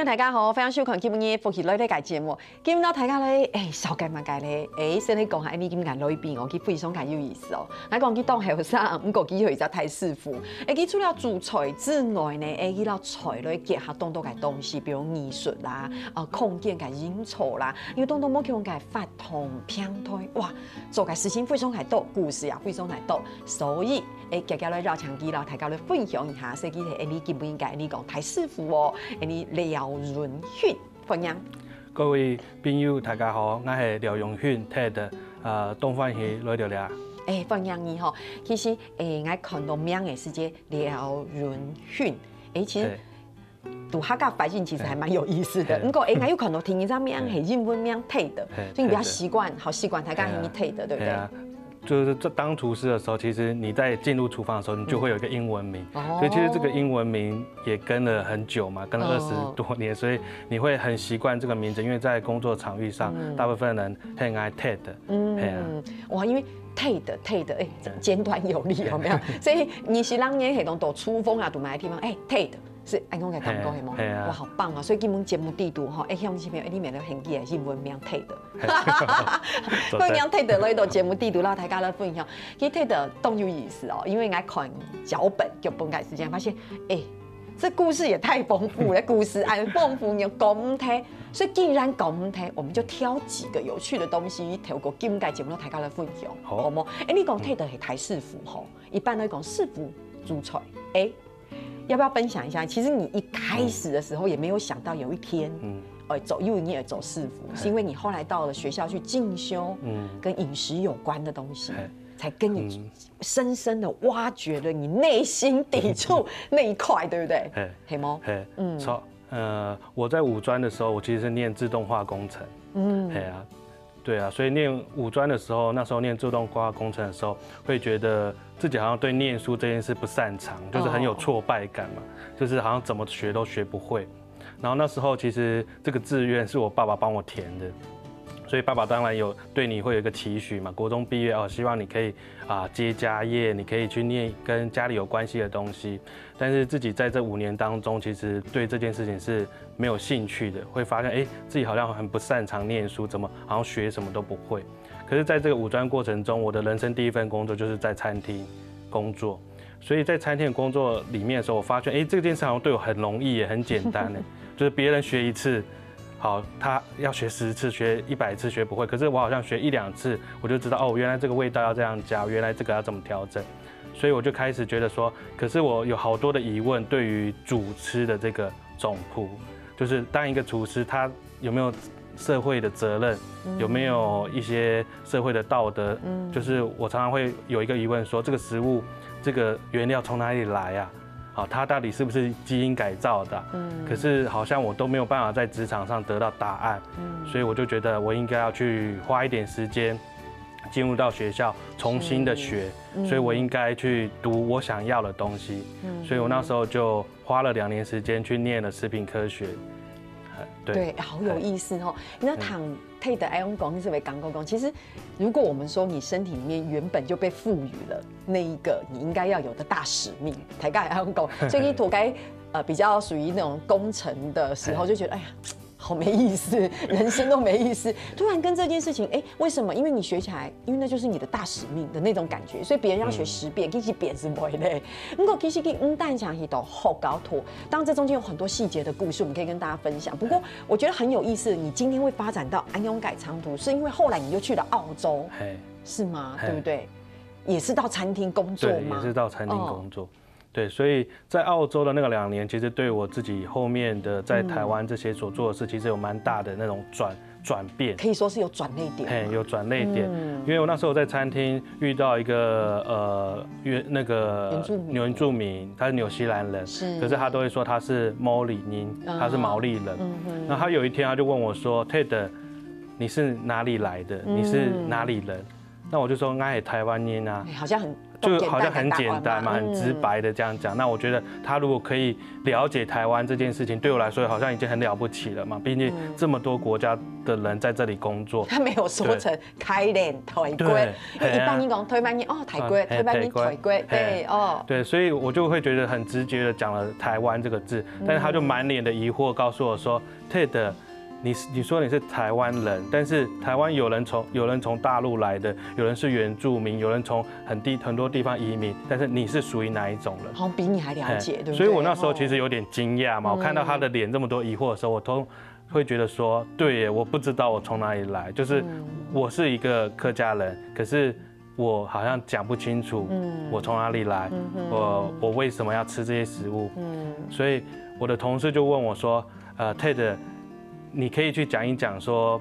友大家好，非常收看今日福气类的个节目。今日大家咧，少介嘛介咧，先嚟讲下你今日来宾哦，佢非常介有意思哦。我讲佢当后生，唔过佢去只太师傅。佢除了煮菜之外呢，佢攞菜咧结合当多嘅东西，比如艺术啦、空间嘅演出啦，因为当多冇用嘅法同平台，哇，做嘅事情非常嘅多，故事也非常嘅多，所以大家咧绕墙機啦，大家咧分享一下，所以佢你基本應該你講太師傅哦，你廖潤軒歡迎。各位朋友大家好，我係廖潤軒，TED 東方戲來到啦。歡迎你吼，其實我看到名嘅是隻廖潤軒，其實讀客家發音其實還蠻有意思的。不過我有看到聽一張名係英文名 TED， 所以你比較習慣，好習慣大家係 TED， 對不對？就是當廚師的時候，其實你在進入廚房的時候，你就會有一個英文名，所以其實這個英文名也跟了很久嘛，跟了20多年，所以你會很習慣這個名字，因為在工作場域上，大部分人很愛 TED。哇，因為 TED，簡短有力，有沒有？所以你是讓人係講讀廚房啊，讀咩地方？TED。是按講嘅感覺係冇，哇，好棒啊！所以基本節目地圖吼，向小朋友你面都很記係英文名 TED， 歡迎 TED 來到節目地圖啦，大家來分享。其實 TED 都有意思哦，因為我看腳本腳本改時間，發現這故事也太豐富了，故事很豐富又講聽，所以既然講聽，我們就挑幾個有趣的東西，透過今屆節目大家來分享，好冇？你講 TED 係太師傅吼，一般來講師傅煮菜，要不要分享一下？其實你一開始的時候也沒有想到有一天，因為你也走師傅，是因為你後來到了學校去進修，跟飲食有關的東西，才跟你深深的挖掘了你內心抵觸那一塊，對不對？係嗎？錯，我在五專的時候，我其實是念自動化工程，對啊，所以念五專的時候，那時候念自動化工程的時候，會覺得自己好像對念書這件事不擅長，就是很有挫敗感嘛，就是好像怎麼學都學不會。然後那時候其實這個志願是我爸爸幫我填的，所以爸爸當然有對你會有一個期許嘛，國中畢業哦，希望你可以接家業，你可以去念跟家裡有關係的東西。但是自己在這5年當中，其實對這件事情是沒有興趣的，會發現自己好像很不擅長念書，怎麼好像學什麼都不會。可是在這個五專過程中，我的人生第一份工作就是在餐廳工作，所以在餐廳工作裡面的時候，我發現這件事好像對我很容易也很簡單，就是別人學1次。好，他要學10次，學100次學不會，可是我好像學1、2次，我就知道哦，原來這個味道要這樣加，原來這個要怎麼調整，所以我就開始覺得說，可是我有好多的疑問，對於主吃的這個總譜，就是當一個廚師，他有沒有社會的責任，有沒有一些社會的道德，就是我常常會有一個疑問說，這個食物，這個原料從哪裡來啊？好，它到底是不是基因改造的？可是好像我都沒有辦法在職場上得到答案，所以我就覺得我應該要去花一點時間進入到學校重新的學，所以我應該去讀我想要的東西，所以我那時候就花了2年時間去念了食品科學。對，好有意思哦。那躺TED愛用講，你是不是剛剛講？其實如果我們說你身體裡面原本就被賦予了那一個你應該要有的大使命，大家愛用講，所以你塗該比較屬於那種工程的時候，就覺得哎呀。好沒意思，人生都沒意思。突然跟這件事情，為什麼？因為你學起來，因為那就是你的大使命的那種感覺，所以別人要學10遍，其實別是不會的。不過其實跟蛋講一道好高圖，當然這中間有很多細節的故事，我們可以跟大家分享。不過我覺得很有意思，你今天會發展到安永改長途，是因為後來你又去了澳洲，是嗎？對不對？也是到餐廳工作嗎？對，也是到餐廳工作。對，所以在澳洲的那個2年，其實對我自己後面的在台灣這些所做的事，其實有蠻大的那種轉變，可以說是有轉捩點。有轉捩點，因為我那時候在餐廳遇到一個那個原住民，他是紐西蘭人，可是他都會說他是毛利人，他是毛利人。然後他有一天他就問我說 ：“TED， 你是哪裡來的？你是哪裡人？”那我就說：“我是台灣人啊。”好像很。就好像很简单嘛，很直白的这样讲。那我觉得他如果可以了解台湾这件事情，对我来说好像已经很了不起了嘛。毕竟这么多国家的人在这里工作，他没有说成开练台龟，因为一般你讲推班你哦台龟，推班你台龟，对哦，对，所以我就会觉得很直觉的讲了台湾这个字，但是他就满脸的疑惑告诉我说 ，Ted。你说你是台湾人，但是台湾有人从大陆来的，有人是原住民，有人从很多地方移民，但是你是属于哪一种人？好像比你还了解，对不对？所以我那时候其实有点惊讶嘛，我看到他的脸这么多疑惑的时候，我都会觉得说，对耶，我不知道我从哪里来，就是我是一个客家人，可是我好像讲不清楚我从哪里来，我为什么要吃这些食物？所以我的同事就问我说，Ted。你可以去讲一讲说，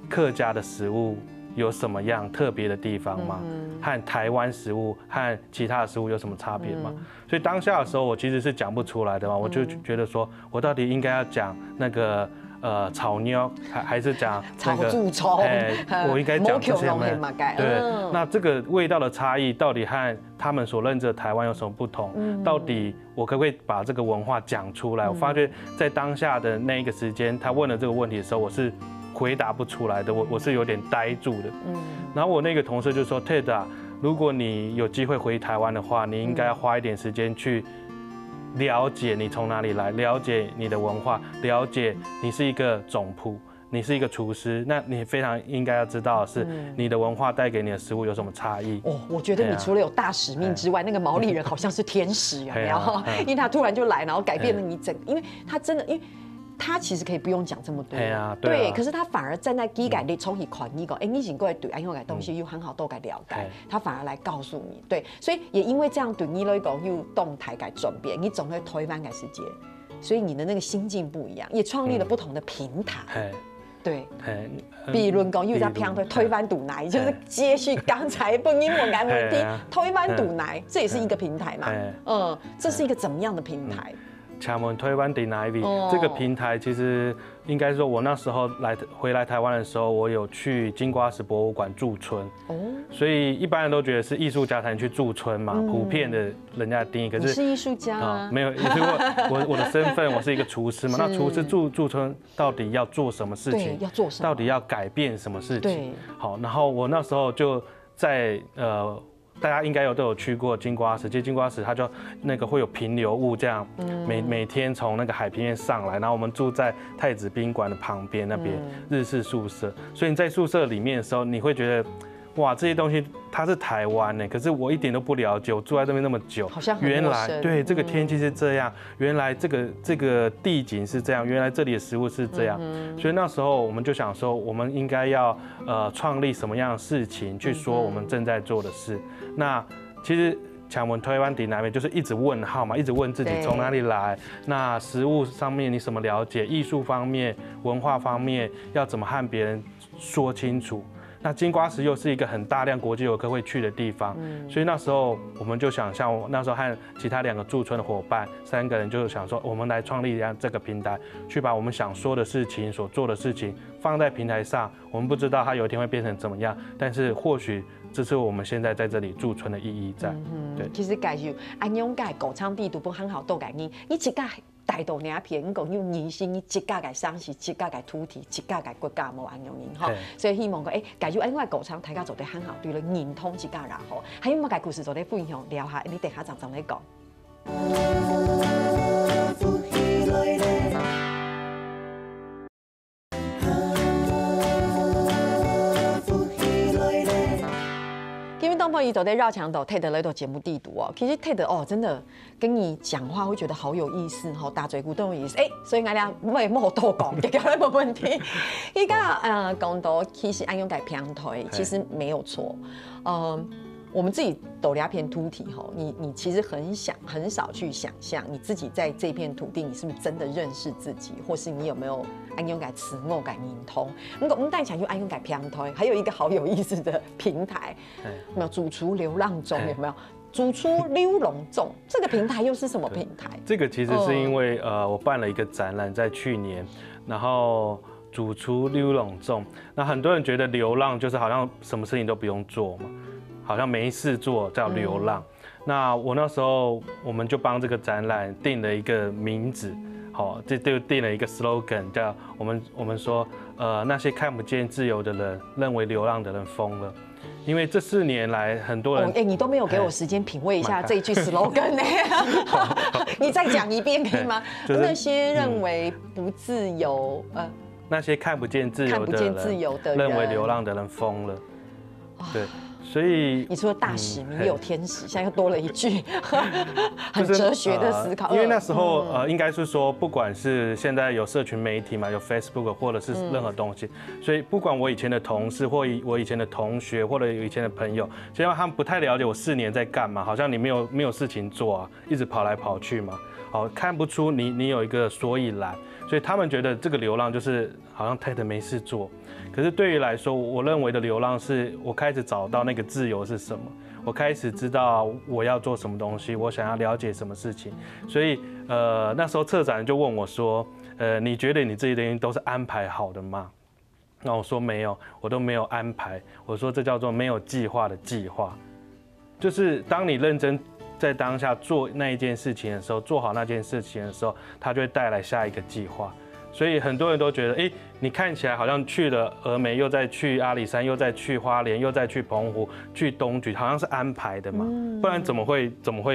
客家的食物有什么样特别的地方吗？和台湾食物和其他的食物有什么差别吗？所以当下的时候，我其实是讲不出来的嘛，我就觉得说我到底应该要讲那个炒妞，还是讲那个炒柱葱？我应该讲这些吗？对，那这个味道的差异到底和他们所认知的台湾有什么不同？到底我可不可以把这个文化讲出来？我发觉在当下的那一个时间，他问了这个问题的时候，我是回答不出来的，我是有点呆住的。然后我那个同事就说 ，Ted 啊，如果你有机会回台湾的话，你应该要花一点时间去了解你从哪里来，了解你的文化，了解你是一个总仆，你是一个厨师，那你非常应该要知道的是你的文化带给你的食物有什么差异。哦，我觉得你除了有大使命之外，那个毛利人好像是天使，有没有？因为他突然就来，然后改变了你整，因为他真的，因为他其实可以不用讲这么多，对，可是他反而站在基改里冲起款一个，哎，你请过来对，哎，我改东西又很好，都改了解，他反而来告诉你，对，所以也因为这样对你那个又动态改转变，你总会推翻改世界，所以你的那个心境不一样，也创立了不同的平台。对，比如讲又在偏推翻堵奶，就是接续刚才不英文改问题，推翻堵奶，这也是一个平台嘛，这是一个怎么样的平台？厦门推湾顶哪里？这个平台其实应该说，我那时候回来台湾的时候，我有去金瓜石博物馆驻村。所以一般人都觉得是艺术家才能去驻村嘛，普遍的人家的定义。可是你是艺术家啊？没有，因为我的身份我是一个厨师嘛。那厨师驻村到底要做什么事情？要做什么？到底要改变什么事情？好，然后我那时候就在大家应该都有去过金瓜石，其实金瓜石它就那个会有平流物这样，每天从那个海平面上来，然后我们住在太子宾馆的旁边那边日式宿舍，所以你在宿舍里面的时候，你会觉得哇，这些东西它是台湾呢，可是我一点都不了解，我住在这边那么久，好像很原来对这个天气是这样，原来这个地景是这样，原来这里的食物是这样，所以那时候我们就想说，我们应该要创立什么样的事情去说我们正在做的事。那其实厦门推湾顶那边就是一直问号嘛，一直问自己从哪里来。那食物上面你什么了解？艺术方面、文化方面要怎么和别人说清楚？那金瓜石又是一个很大量国际游客会去的地方，所以那时候我们就想象，那时候和其他2个驻村的伙伴3个人就想说，我们来创立这个平台，去把我们想说的事情、所做的事情放在平台上。我们不知道它有一天会变成怎么样，但是或许这是我们现在在这里驻村的意义在。对，其实介绍安永介狗场地都不很好，都介你一个大道两片，你讲有人生，一家嘅山是一家嘅土地，一家嘅国家无安永人哈，所以希望讲介绍安永狗场大家做得很好，对了，认同一家然后，还有乜嘅故事做得分享聊下，你等下常嚟讲。当朋友走在绕墙斗 ，Ted 来到节目地图哦。其实 Ted 哦，真的跟你讲话会觉得好有意思哈，大嘴骨都有意思。所以我俩没冇多讲，解决冇问题。依家讲到其实按用改平台，其实没有错。我们自己斗两片土地吼，你其实很少去想象你自己在这片土地，你是不是真的认识自己，或是你有没有安用改词我改认同。我们带讲就安用改平台，还有一个好有意思的平台，有没有主厨流浪中有没有？主厨溜龙中这个平台又是什么平台？这个其实是因为我办了一个展览，在去年，然后主厨溜龙中，那很多人觉得流浪就是好像什么事情都不用做嘛。好像没事做，叫流浪。那我那时候我们就帮这个展览定了一个名字，好，这就定了一个 slogan， 叫我们说，那些看不见自由的人认为流浪的人疯了。因为这4年来，很多人你都没有给我时间品味一下这一句 slogan 呢，你再讲一遍可以吗？那些认为不自由，那些看不见自由的人认为流浪的人疯了，对。所以你除了大使命，也有天使，现在又多了一句很哲学的思考。因为那时候应该是说，不管是现在有社群媒体嘛，有 Facebook 或者是任何东西，所以不管我以前的同事或我以前的同学或者以前的朋友，其实他们不太了解我4年在干嘛，好像你没有事情做啊，一直跑来跑去嘛，好看不出你有一个所以然，所以他们觉得这个流浪就是好像Ted没事做。可是对于来说，我认为的流浪是我开始找到那个自由是什么，我开始知道我要做什么东西，我想要了解什么事情。所以那时候策展人就问我说，你觉得你这些东西都是安排好的吗？那我说没有，我都没有安排。我说这叫做没有计划的计划，就是当你认真在当下做那一件事情的时候，做好那件事情的时候，它就会带来下一个计划。所以很多人都觉得，你看起来好像去了峨眉，又再去阿里山，又再去花莲，又再去澎湖，去东莒，好像是安排的嘛，不然怎么会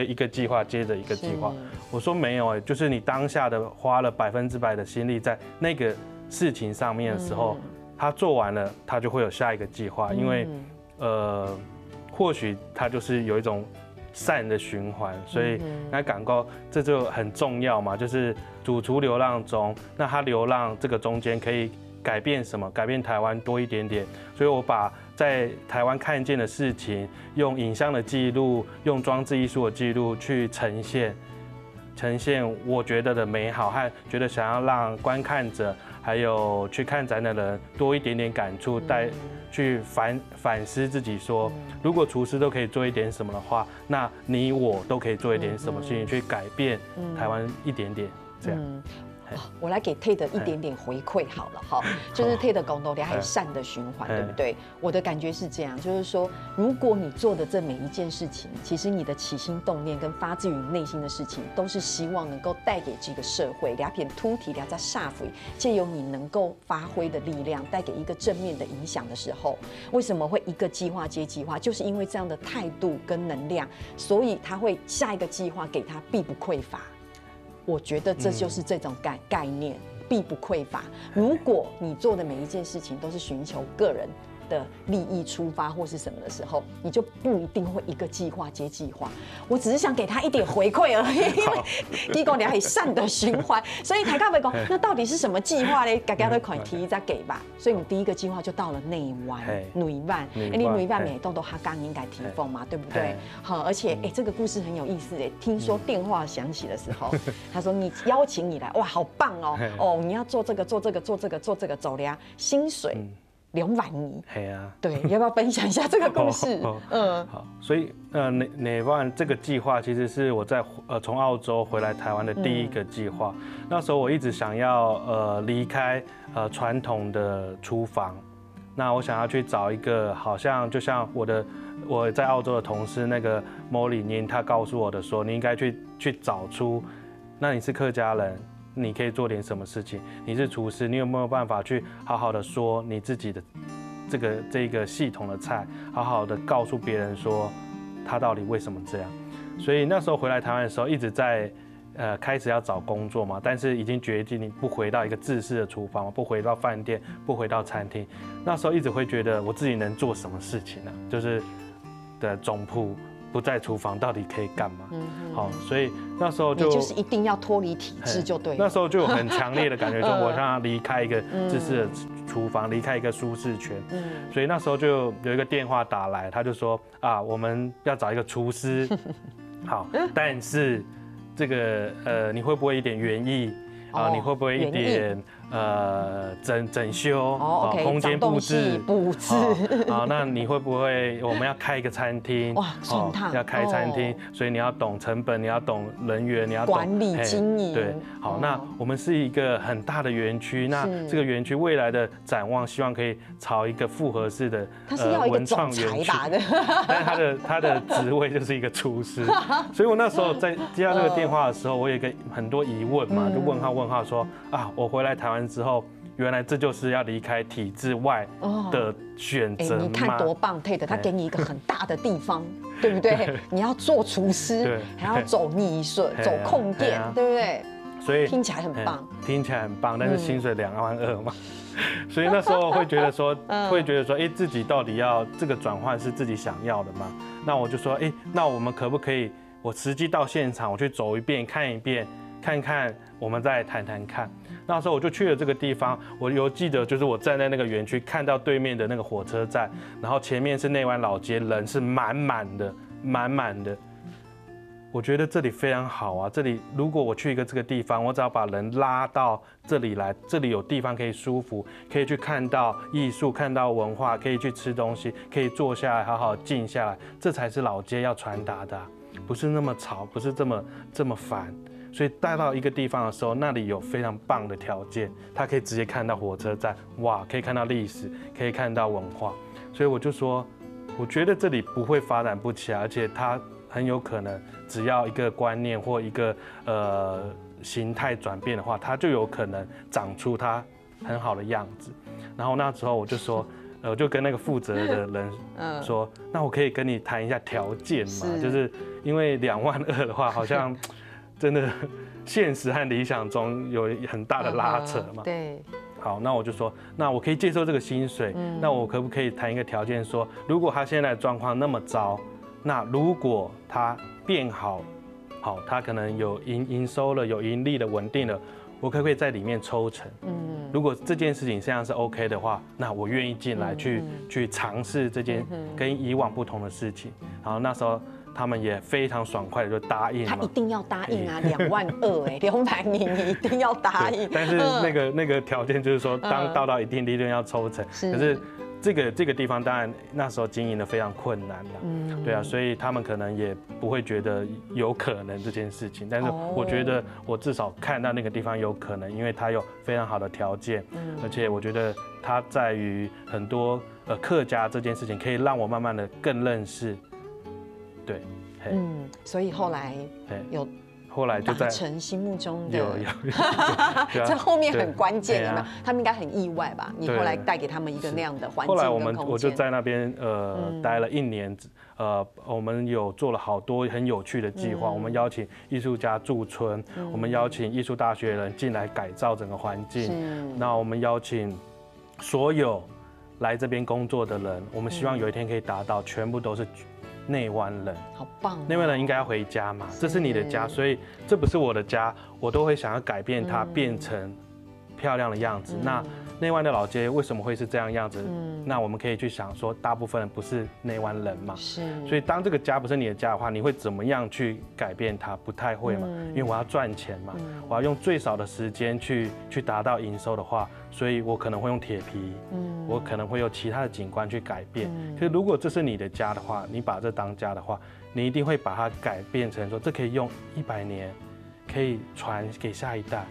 一个计划接着一个计划？我说没有，就是你当下的花了100%的心力在那个事情上面的时候，他做完了，他就会有下一个计划，因为或许他就是有一种善的循环，所以那感告这就很重要嘛，就是主厨流浪中，那他流浪这个中间可以改变什么？改变台湾多一点点，所以我把在台湾看见的事情，用影像的记录，用装置艺术的记录去呈现我觉得的美好，和觉得想要让观看者还有去看展览的人多一点点感触，去反思自己说，如果厨师都可以做一点什么的话，那你我都可以做一点什么事情去改变台湾一点点这样。我来给 Ted 一点点回馈好了哈，就是 Ted 讲到还有善的循环，对不对？我的感觉是这样，就是说，如果你做的这每一件事情，其实你的起心动念跟发自于内心的事情，都是希望能够带给这个社会两片凸体两在煞肥，借由你能够发挥的力量，带给一个正面的影响的时候，为什么会一个计划接计划？就是因为这样的态度跟能量，所以他会下一个计划给他必不匮乏。我觉得这就是这种概念，必不匮乏。如果你做的每一件事情都是寻求个人的利益出发或是什么的时候，你就不一定会一个计划接计划。我只是想给他一点回馈而已，因为第一个你还善的循环，所以台咖会讲，那到底是什么计划呢？大家都可以提一再给吧。所以你第一个计划就到了内湾、女湾，你女湾每栋都他刚应该提供嘛，对不对？好，而且这个故事很有意思哎，听说电话响起的时候，他说你邀请你来，哇，好棒哦，哦，你要做这个做这个做这个做这个走了，薪水。2万尼，对，要不要分享一下这个故事？好，所以内湾这个计划其实是我在从澳洲回来台湾的第一个计划。那时候我一直想要离开传统的厨房，那我想要去找一个好像就像我在澳洲的同事那个莫里宁，他告诉我的说，你应该去找出，那你是客家人。你可以做点什么事情？你是厨师，你有没有办法去好好的说你自己的这个系统的菜，好好的告诉别人说他到底为什么这样？所以那时候回来台湾的时候，一直在开始要找工作嘛，但是已经决定你不回到一个制式的厨房，不回到饭店，不回到餐厅。那时候一直会觉得我自己能做什么事情呢？就是的总铺。不在厨房到底可以干嘛？好，所以那时候就是一定要脱离体制就对了。那时候就有很强烈的感觉，说我想要离开一个制式的厨房，离开一个舒适圈。所以那时候就有一个电话打来，他就说啊，我们要找一个厨师，好，但是这个你会不会一点园艺啊？你会不会一点整修，空间布置，好，那你会不会我们要开一个餐厅？哇，要开餐厅，所以你要懂成本，你要懂人员，你要懂管理经营。对，好，那我们是一个很大的园区，那这个园区未来的展望，希望可以朝一个复合式的文创园区。但是他的职位就是一个厨师，所以我那时候在接到这个电话的时候，我有一个很多疑问嘛，就问号说啊，我回来台湾之后，原来这就是要离开体制外的选择吗？你看多棒 ，Tate 他给你一个很大的地方，对不对？你要做厨师，还要走艺术，走控店，对不对？所以听起来很棒，听起来很棒，但是薪水2万2嘛，所以那时候会觉得说，哎，自己到底要这个转换是自己想要的吗？那我就说，哎，那我们可不可以，我实际到现场，我去走一遍，看一遍，看看，我们再谈谈看。那时候我就去了这个地方，我有记得就是我站在那个园区，看到对面的那个火车站，然后前面是内湾老街，人是满满的。我觉得这里非常好啊！这里如果我去一个这个地方，我只要把人拉到这里来，这里有地方可以舒服，可以去看到艺术，看到文化，可以去吃东西，可以坐下来好好静下来，这才是老街要传达的，不是那么吵，不是这么烦。所以带到一个地方的时候，那里有非常棒的条件，他可以直接看到火车站，哇，可以看到历史，可以看到文化。所以我就说，我觉得这里不会发展不起来，而且它很有可能，只要一个观念或一个形态转变的话，它就有可能长出它很好的样子。然后那时候我就说，我就跟那个负责的人说，那我可以跟你谈一下条件嘛？就是因为2万2的话，好像真的现实和理想中有很大的拉扯嘛。对。好，那我就说，那我可以接受这个薪水，那我可不可以谈一个条件说，如果他现在的状况那么糟，那如果他变好，他可能有营收了，有盈利了，稳定了，我可不可以在里面抽成？如果这件事情现在是 OK 的话，那我愿意进来去尝试这件跟以往不同的事情。然后那时候他们也非常爽快的就答应了。他一定要答应啊，2万2哎，2万你一定要答应。但是那个条件就是说，当到一定利润要抽成。可是这个地方当然那时候经营的非常困难了，对啊，所以他们可能也不会觉得有可能这件事情。但是我觉得我至少看到那个地方有可能，因为它有非常好的条件，而且我觉得它在于很多客家这件事情，可以让我慢慢的更认识。对，所以后来后来就在达成心目中的有，这后面很关键，有没有？他们应该很意外吧？你后来带给他们一个那样的环境跟空间。后来我就在那边待了1年，我们有做了好多很有趣的计划。我们邀请艺术家驻村，我们邀请艺术大学人进来改造整个环境。那我们邀请所有来这边工作的人，我们希望有一天可以达到全部都是内湾人，好棒！内湾人应该要回家嘛，这是你的家，所以这不是我的家，我都会想要改变它，变成漂亮的样子。那内湾的老街为什么会是这样样子？那我们可以去想说，大部分人不是内湾人嘛，所以当这个家不是你的家的话，你会怎么样去改变它？不太会嘛，因为我要赚钱嘛，我要用最少的时间去达到营收的话，所以我可能会用铁皮，我可能会用其他的景观去改变。可是如果这是你的家的话，你把这当家的话，你一定会把它改变成说，这可以用100年。可以传给下一代，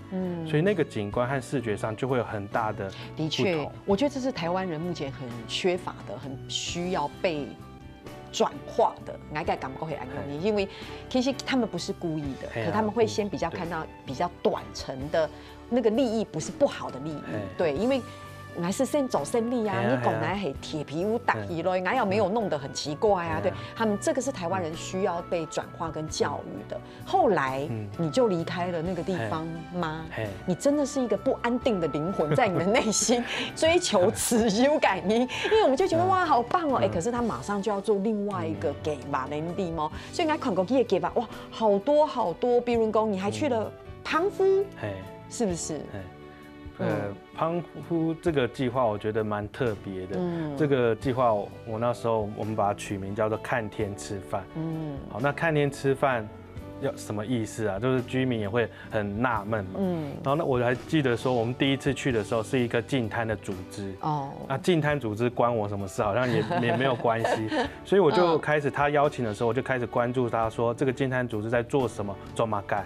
所以那个景观和视觉上就会有很大的不同。的确，我觉得这是台湾人目前很缺乏的，很需要被转化的。我感觉会安用，因为其实他们不是故意的，可他们会先比较看到比较短程的那个利益，不是不好的利益，对，因为。还是先走生利啊，你讲来很铁皮屋打一咯，还有没有弄得很奇怪啊？对他们这个是台湾人需要被转化跟教育的。后来你就离开了那个地方吗？你真的是一个不安定的灵魂，在你的内心追求持久感应，因为我们就觉得哇好棒哦，可是他马上就要做另外一个给吧人地吗？所以我看过去的给吧，哇好多好多，比如说你还去了澎湖，是不是？澎湖这个计划我觉得蛮特别的。这个计划我那时候我们把它取名叫做看天吃饭。好，那看天吃饭，要什么意思啊？就是居民也会很纳闷嘛。然后呢，我还记得说，我们第一次去的时候是一个净滩的组织。那净滩组织关我什么事？好像也没有关系。所以我就开始他邀请的时候，我就开始关注他说这个净滩组织在做什么，做嘛干。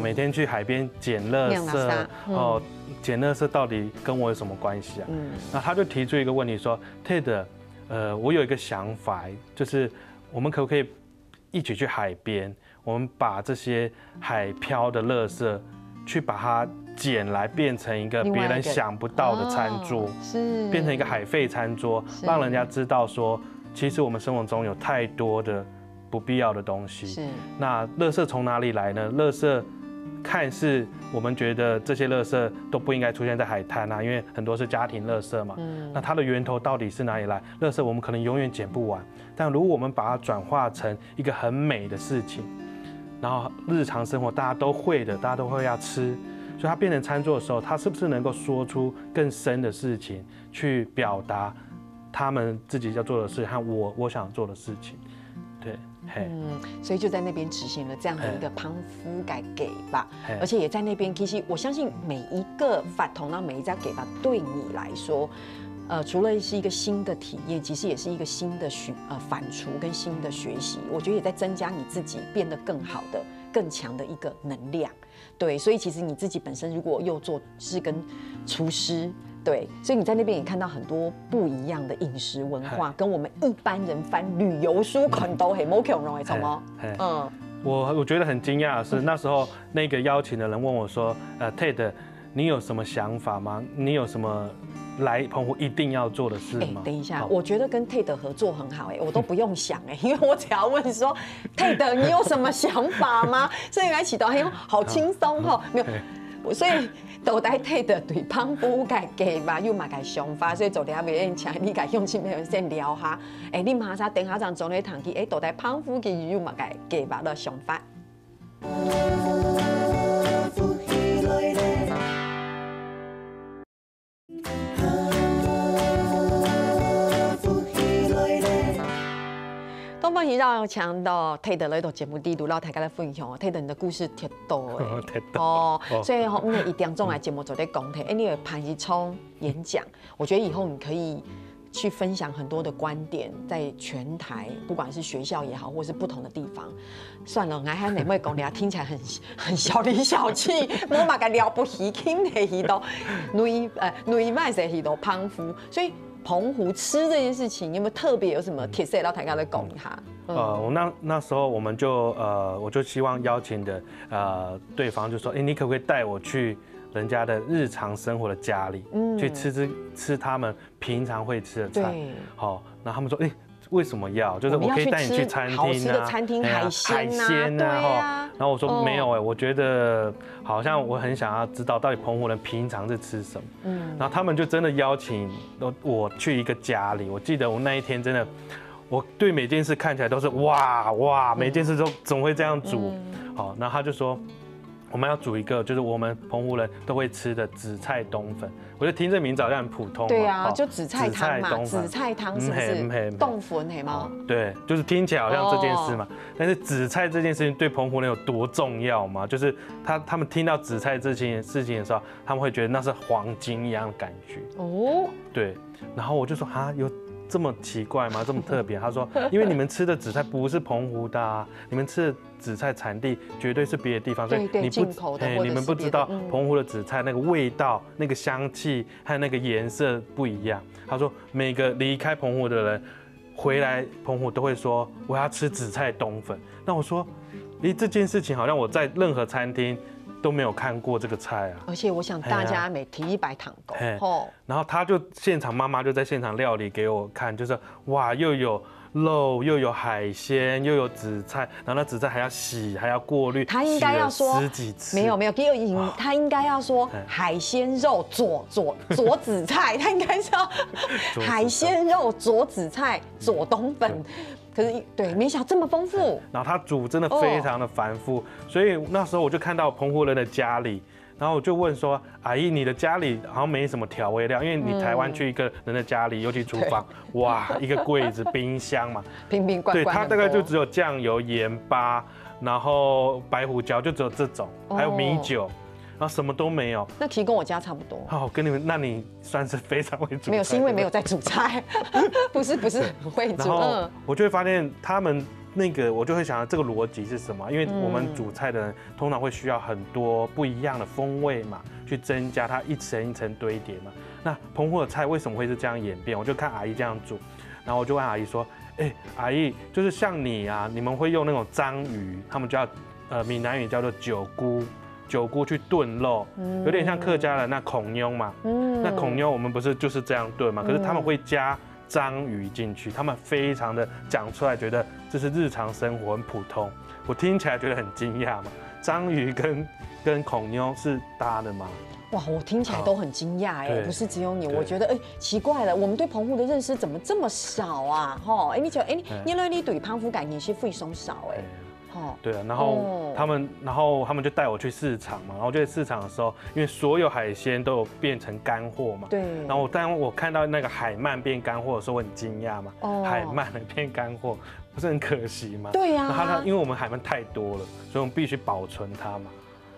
每天去海边捡垃圾。捡垃圾到底跟我有什么关系啊？那他就提出一个问题说 ，Ted，我有一个想法，就是我们可不可以一起去海边，我们把这些海漂的垃圾去把它捡来，变成一个别人想不到的餐桌，变成一个海废餐桌，让人家知道说，其实我们生活中有太多的不必要的东西。那垃圾从哪里来呢？垃圾看似我们觉得这些垃圾都不应该出现在海滩啊，因为很多是家庭垃圾嘛。那它的源头到底是哪里来？垃圾我们可能永远捡不完，但如果我们把它转化成一个很美的事情，然后日常生活大家都会的，大家都会要吃，所以它变成餐桌的时候，它是不是能够说出更深的事情，去表达他们自己要做的事和我想做的事情？对。所以就在那边执行了这样的一个旁夫改给吧，而且也在那边，其实我相信每一个法同到每一家给吧，对你来说，除了是一个新的体验，其实也是一个新的反刍跟新的学习，我觉得也在增加你自己变得更好的、更强的一个能量。对，所以其实你自己本身如果又做是跟厨师。对，所以你在那边也看到很多不一样的饮食文化，跟我们一般人翻旅游书看都很冇可能会从哦。我觉得很惊讶的是，那时候那个邀请的人问我说，Ted， 你有什么想法吗？你有什么来澎湖一定要做的事吗？等一下，我觉得跟 Ted 合作很好我都不用想因为我只要问说 Ted 你有什么想法吗？所以来起到好轻松没有，所以。都在Ted对旁夫改给吧，又嘛改想法，所以昨天袂用请你改用心的先聊下。你马上等下张总来谈起，都在旁夫其又嘛改给吧的想法。东方喜要强到 Ted 来到节目地度，让大家来分享Ted 你的故事太多所以我们一点钟来节目做在讲Ted，你有潘一聪演讲，我觉得以后你可以去分享很多的观点，在全台不管是学校也好，或是不同的地方。算了，我还哪位讲，听起来很小里小气，我嘛个了不起，轻的一道女卖的一道胖夫，所以。澎湖吃这件事情有没有特别有什么特色？让大家来讲一下。我那时候我们我就希望邀请的对方就说，你可不可以带我去人家的日常生活的家里，去吃他们平常会吃的菜？好，然后他们说，为什么要？就是我可以带你去餐厅好吃的餐厅，海鲜啊，然后我说没有我觉得好像我很想要知道到底澎湖人平常是吃什么。然后他们就真的邀请我去一个家里，我记得我那一天真的，我对每件事看起来都是哇，每件事都总会这样煮。好，然后他就说。我们要煮一个，就是我们澎湖人都会吃的紫菜冬粉。我就听这名字好像很普通。对啊，就紫菜汤嘛，紫菜汤是不是？冬粉黑吗？对，就是听起来好像这件事嘛。但是紫菜这件事情对澎湖人有多重要吗？就是他们听到紫菜这件事情的时候，他们会觉得那是黄金一样的感觉。对。然后我就说有这么奇怪吗？这么特别？他说，因为你们吃的紫菜不是澎湖的你们吃的紫菜产地绝对是别的地方，所以你们不知道澎湖的紫菜那个味道、那个香气和那个颜色不一样。他说，每个离开澎湖的人回来澎湖都会说我要吃紫菜冬粉。那我说，这件事情好像我在任何餐厅都没有看过这个菜啊，而且我想大家每提100糖狗，然后他就妈妈就在现场料理给我看，就是哇，又有肉，又有海鲜，又有紫菜，然后那紫菜还要洗，还要过滤，他应该要说十几次，没有，他应该要说海鲜肉佐紫菜，他应该是要海鲜肉佐紫菜佐冬粉。可是对，没想到这么丰富。然后他煮真的非常的繁复，所以那时候我就看到澎湖人的家里，然后我就问说：“阿姨，你的家里好像没什么调味料，因为你台湾去一个人的家里，尤其厨房，哇，一个柜子、冰箱嘛，瓶瓶罐罐，对，他大概就只有酱油、盐巴，然后白胡椒就只有这种，还有米酒。然后什么都没有，那提跟我家差不多。好，跟你们，那你算是非常会煮菜。没有，是因为没有在煮菜，不是会煮。然后我就会发现他们那个，我就会想这个逻辑是什么？因为我们煮菜的人通常会需要很多不一样的风味嘛，去增加它一层一层堆叠嘛。那澎湖的菜为什么会是这样演变？我就看阿姨这样煮，然后我就问阿姨说：“阿姨，就是像你啊，你们会用那种章鱼，他们叫闽南语叫做酒菇去炖肉，有点像客家的那孔妞嘛。那孔妞我们不是就是这样炖嘛？可是他们会加章鱼进去，他们非常的讲出来，觉得这是日常生活很普通。我听起来觉得很惊讶嘛。章鱼跟孔妞是搭的吗？哇，我听起来都很惊讶不是只有你，我觉得奇怪了，我们对澎湖的认识怎么这么少啊？哈，你对澎湖感情是非常少对啊，然后他们就带我去市场嘛，然后就在市场的时候，因为所有海鲜都有变成干货嘛，对。然后当我看到那个海鳗变干货的时候，我很惊讶嘛，海鳗变干货不是很可惜吗？对呀。然后因为我们海鳗太多了，所以我们必须保存它嘛。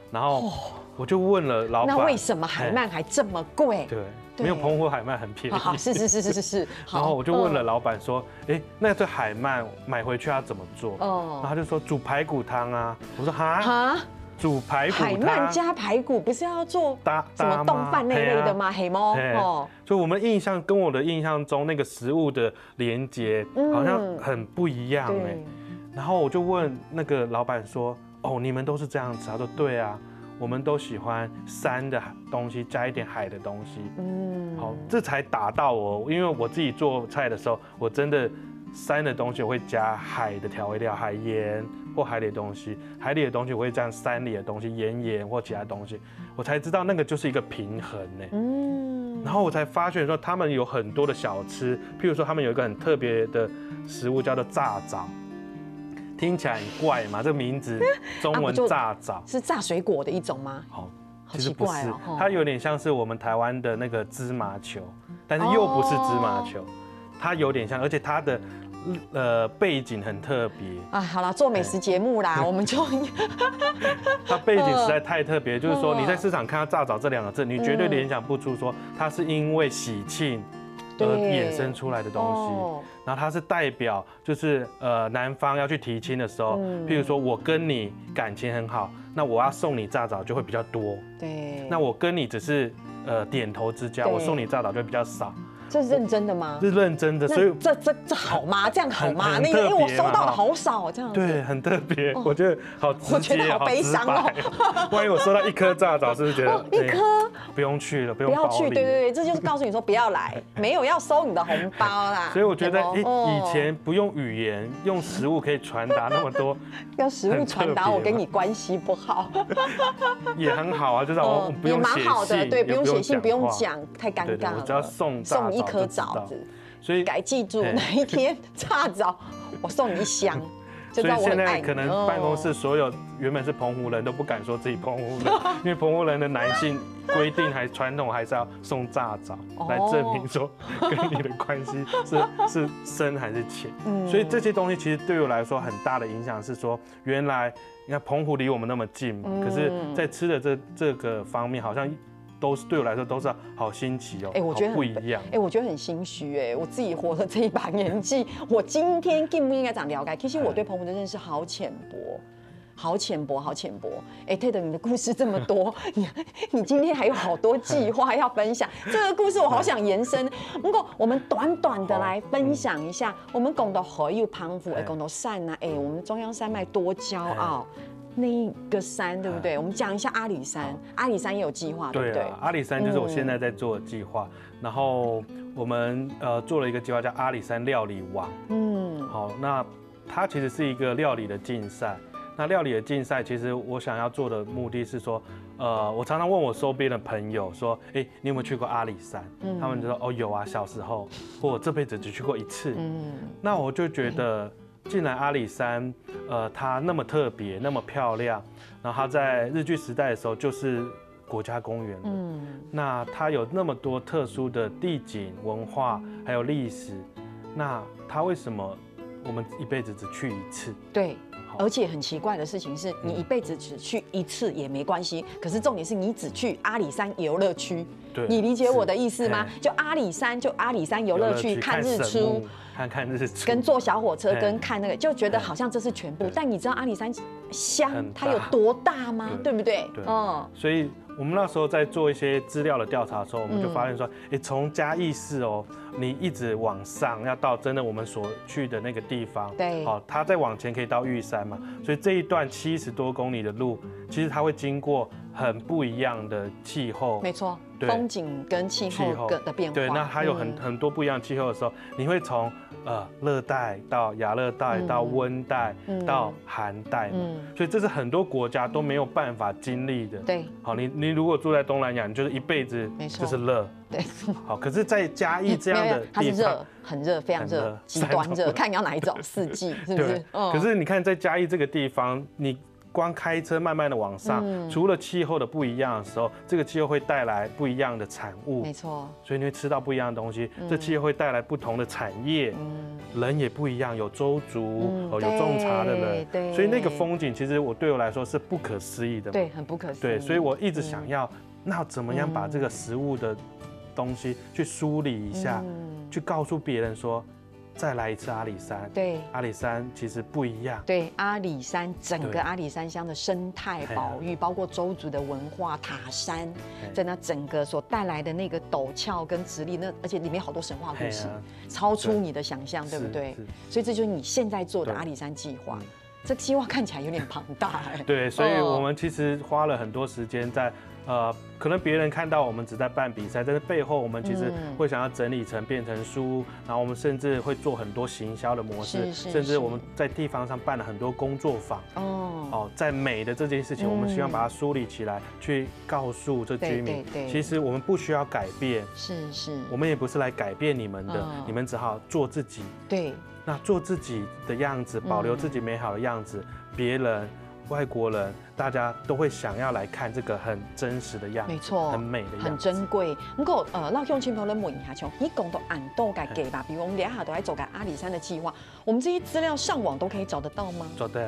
然后我就问了老板，那为什么海鳗还这么贵？对。没有澎湖海鳗很便宜。好，是。然后我就问了老板说，那这海鳗买回去要怎么做？然后他就说煮排骨汤啊。我说哈，煮排骨汤。海鳗加排骨不是要做什么冻饭那类的吗？黑猫所以我们跟我的印象中那个食物的连结好像很不一样然后我就问那个老板说，你们都是这样子？他说对啊。我们都喜欢山的东西加一点海的东西，好，这才打到我，因为我自己做菜的时候，我真的山的东西我会加海的调味料，海盐或海里的东西，海里的东西我会加山里的东西，盐或其他东西，我才知道那个就是一个平衡然后我才发现说他们有很多的小吃，譬如说他们有一个很特别的食物叫做炸枣。听起来很怪嘛，这个名字中文炸枣是炸水果的一种吗？好奇怪哦，它有点像是我们台湾的那个芝麻球，但是又不是芝麻球，它有点像，而且它的背景很特别啊。好啦，做美食节目啦，我们就它背景实在太特别，就是说你在市场看到炸枣这2个字，你绝对联想不出说它是因为喜庆而衍生出来的东西，然后它是代表就是男方要去提亲的时候，譬如说我跟你感情很好，那我要送你炸枣就会比较多，对，那我跟你只是点头之交，我送你炸枣就会比较少。这是认真的吗？是认真的，所以这好吗？这样好吗？因为我收到的好少，这样子。对，很特别，我觉得好直接，好悲伤哦。万一我收到1颗炸枣，是不是觉得1颗不用去了，不要去？对，这就是告诉你说不要来，没有要收你的红包啦。所以我觉得，以前不用语言，用食物可以传达那么多。用食物传达我跟你关系不好，也很好啊，就是我不用写信，对，不用写信，不用讲，太尴尬了。我只要送1颗枣子，所以该记住哪一天炸枣，我送你1箱。所以现在可能办公室所有原本是澎湖人都不敢说自己澎湖人，因为澎湖人的男性规定传统还是要送炸枣来证明说跟你的关系是深还是浅。所以这些东西其实对我来说很大的影响是说，原来你看澎湖离我们那么近嘛，可是在吃的这个方面好像。都是对我来说都是好新奇哦，我觉得不一样，我觉得很心虚我自己活了这一把年纪，我今天应不应该这样了解？其实我对澎湖的认识好浅薄。好浅薄。Ted， 你的故事这么多，你今天还有好多计划要分享。这个故事我好想延伸，不过我们短短的来分享一下。我们讲到河有澎湖，讲到山啊，我们中央山脉多骄傲。那个山对不对？我们讲一下阿里山，阿里山也有计划，对不对？阿里山就是我现在在做的计划，然后我们做了一个计划叫阿里山料理王。好，那它其实是一个料理的竞赛。那料理的竞赛，其实我想要做的目的是说，我常常问我周边的朋友说，你有没有去过阿里山？他们就说有啊，小时候，或我这辈子只去过1次。那我就觉得。既然阿里山，它那么特别，那么漂亮，然后它在日据时代的时候就是国家公园了。那它有那么多特殊的地景、文化，还有历史，那它为什么我们一辈子只去1次？对，而且很奇怪的事情是，你一辈子只去一次也没关系，可是重点是你只去阿里山游乐区。你理解我的意思吗？就阿里山游乐区看日出。看日出，跟坐小火车，跟看那个，就觉得好像这是全部。但你知道阿里山乡它有多大吗？对不对？对，所以我们那时候在做一些资料的调查的时候，我们就发现说，从嘉义市你一直往上，要到真的我们所去的那个地方，对，它再往前可以到玉山嘛，所以这一段70多公里的路，其实它会经过很不一样的气候，没错，风景跟气候的变化，对，那它有很多不一样的气候的时候，你会从热带到亚热带到温带到寒带嘛，所以这是很多国家都没有办法经历的。对，好，你如果住在东南亚，你就是一辈子就是热。对，好，可是，在嘉义这样的地方，它是热，很热，非常热，极端热，看你要哪一种四季，是不是？可是你看，在嘉义这个地方，你光开车慢慢的往上，除了气候的不一样的时候，这个气候会带来不一样的产物，没错，所以你会吃到不一样的东西。这气候会带来不同的产业，人也不一样，有州族，有种茶的人，所以那个风景其实对我来说是不可思议的，对，很不可思议。对，所以我一直想要，那怎么样把这个食物的东西去梳理一下，去告诉别人说，再来一次阿里山。对，阿里山其实不一样。对，阿里山整个阿里山乡的生态保育，包括邹族的文化、塔山，在那整个所带来的那个陡峭跟直立，而且里面好多神话故事，超出你的想象，对不对？所以这就是你现在做的阿里山计划。这计划看起来有点庞大对，所以我们其实花了很多时间在。可能别人看到我们只在办比赛，但是背后我们其实会想要整理成变成书，然后我们甚至会做很多行销的模式，甚至我们在地方上办了很多工作坊。在美的这件事情，我们希望把它梳理起来，去告诉这居民，其实我们不需要改变，是，我们也不是来改变你们的，你们只好做自己。对，那做自己的样子，保留自己美好的样子，别人。外国人，大家都会想要来看这个很真实的样子，没错，很美的样子，很珍贵。不过，老乡亲朋友们问一下，像你讲到按都该给吧，比如我们俩都来走个阿里山的计划，我们这些资料上网都可以找得到吗？找得。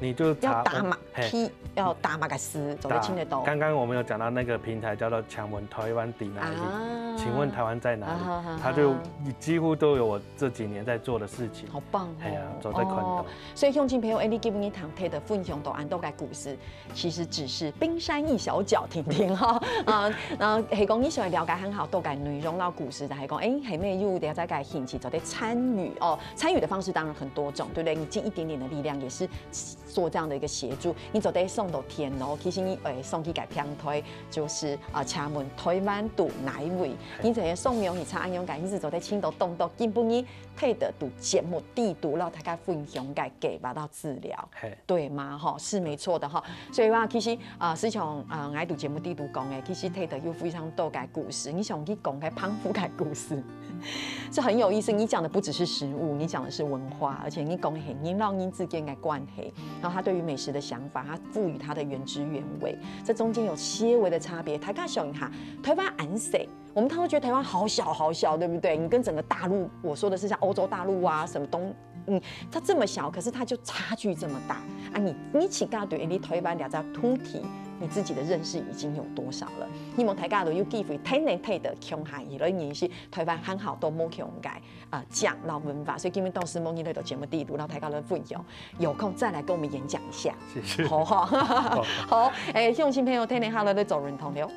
你就要打马匹，要打马个斯，走得清得到。刚刚我们有讲到那个平台叫做强问台湾在哪里？请问台湾在哪里？它就几乎都有我这几年在做的事情。好棒哦！哎呀，走在宽道。所以乡亲朋友，你基本你堂听的分享到安都个故事，其实只是冰山一小角，听听哈。系讲你想了解很好都个内容到故事，就系讲系咩有点在个兴趣，就得参与哦。参与的方式当然很多种，对不对？你尽一点点的力量也是。做这样的一个协助，你就得送到天咯。其实你送去给平推，就是请问台湾度哪一位？你这些送名你查安用感，一直就得青岛动动，根本你配得度节目地度，让大家分享给把到治疗，对吗？哈，是没错的哈。所以话其实是像爱读节目地度讲的，其实配得有非常多个故事。你想去讲个胖虎个故事，是很有意思。你讲的不只是食物，你讲的是文化，而且你讲的人让人之间的关系。然后他对于美食的想法，他赋予它的原汁原味，这中间有些微的差别。大家想一下，台湾安谁？我们常常觉得台湾好小好小，对不对？你跟整个大陆，我说的是像欧洲大陆啊，什么它这么小，可是它就差距这么大啊！你起家对你台湾两只土地，你自己的认识已经有多少了？希望大家都有机会睇嚟睇的強下，而嚟認識台灣很好多冇強嘅講老文化，所以今天到時某日嚟到節目地度，讓大家來分享，有空再來跟我們演講一下，謝謝，好好好，希望新朋友聽你下來都做認同了。